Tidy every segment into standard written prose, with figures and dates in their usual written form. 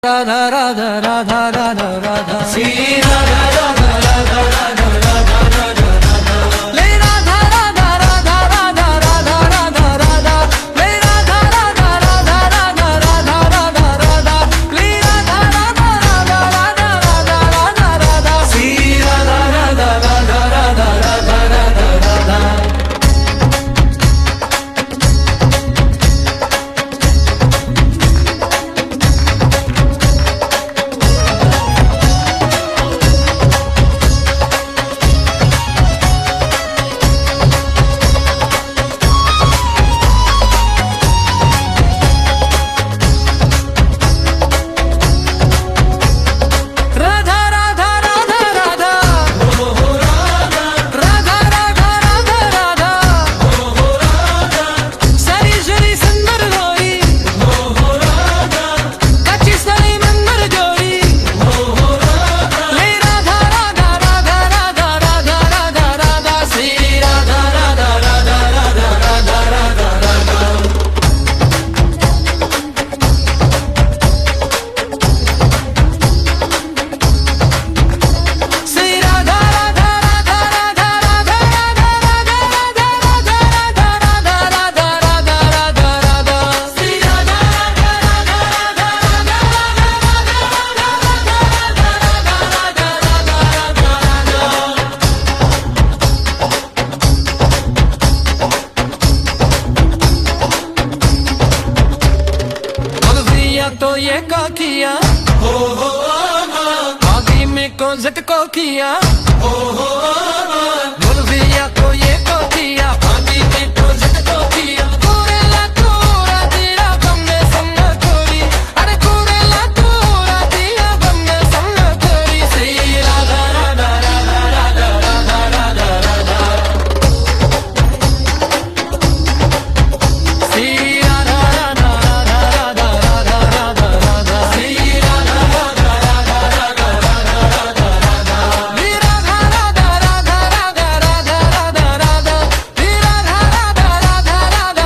राधा राधा राधा राधा राधा श्री राधा राधा राधा राधा राधा राधा ले राधा राधा राधा राधा राधा राधा राधा ले राधा राधा राधा राधा राधा राधा राधा ले राधा राधा राधा राधा राधा राधा राधा श्री राधा राधा राधा राधा राधा राधा राधा तो ये का किया हो आगे में को जिद को किया हो मुर्गिया को ये को किया आगे में को जिद को किया कुरेला तोरा दिया गमने संग कोरी अरे कुरेला तोरा दिया गमने संग कोरी श्री राधा राधा राधा राधा राधा राधा राधा श्री राधा राधा राधा राधा राधा राधा राधा राधा राधा राधा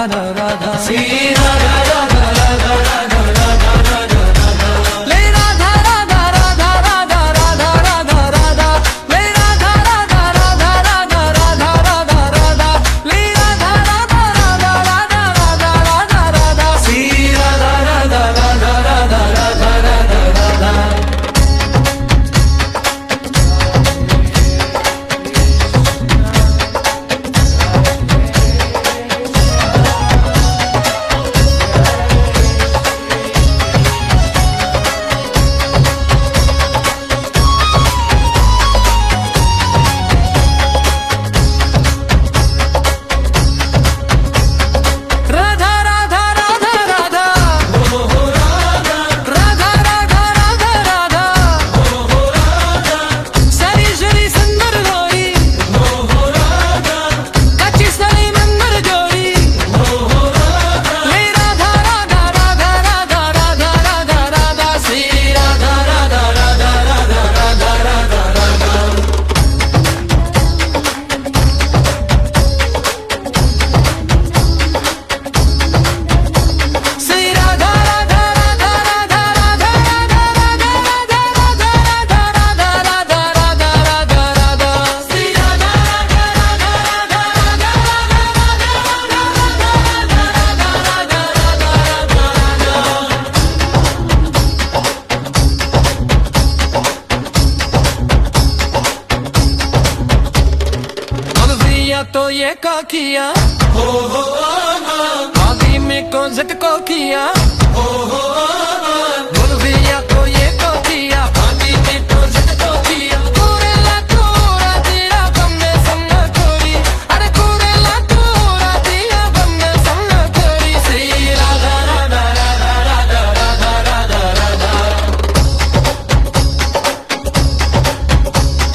राधा राधा श्री राधा राधा राधा राधा राधा राधा ले राधा राधा राधा राधा राधा राधा राधा ले राधा राधा राधा राधा राधा राधा राधा ले राधा राधा राधा राधा राधा राधा राधा श्री राधा राधा राधा राधा राधा राधा राधा तो ये का किया हो आगे में को जिद को किया हो मुर्गिया को ये को किया आगे में को जिद को किया कुरेला तोरा दिया गमने संग कोरी अरे कुरेला तोरा दिया गमने संग कोरी श्री राधा राधा राधा राधा राधा राधा राधा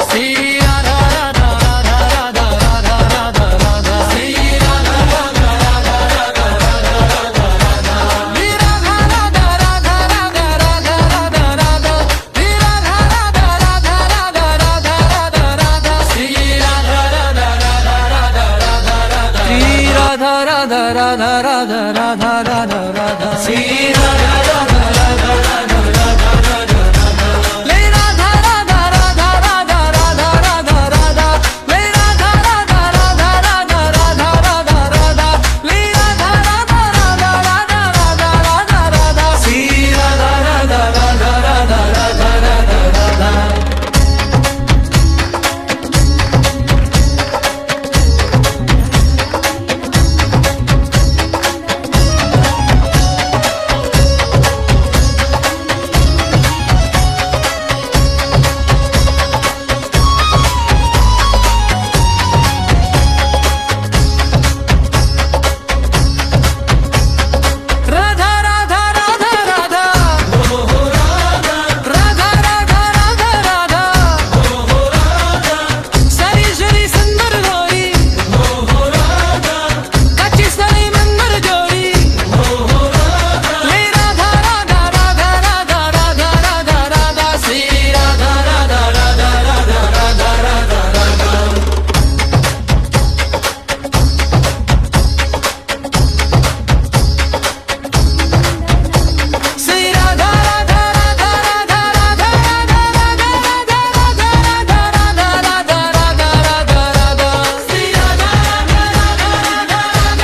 श्री राधा राधा राधा राधा राधा राधा राधा श्री राधा राधा राधा राधा राधा राधा राधा राधा राधा राधा राधा राधा राधा राधा श्री राधा राधा राधा राधा राधा राधा राधा ले राधा राधा राधा राधा राधा राधा राधा ले राधा राधा राधा राधा राधा राधा राधा ले राधा राधा राधा राधा राधा राधा राधा श्री राधा राधा राधा राधा राधा राधा राधा राधा राधा राधा राधा राधा राधा राधा राधा सारी शरी सुंदर गोरी कच्ची सरी मंदर जोड़ी ले राधा राधा राधा राधा राधा राधा राधा श्री राधा राधा राधा राधा राधा राधा राधा श्री राधा राधा राधा राधा राधा राधा राधा राधा राधा राधा राधा राधा राधा राधा श्री राधा राधा राधा राधा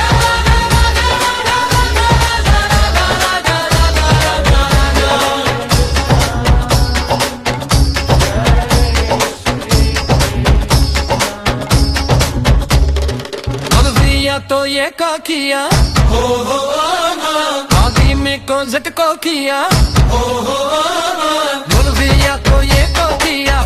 राधा तो ये का किया आगे में को झटको किया मुलविया तो ये को किया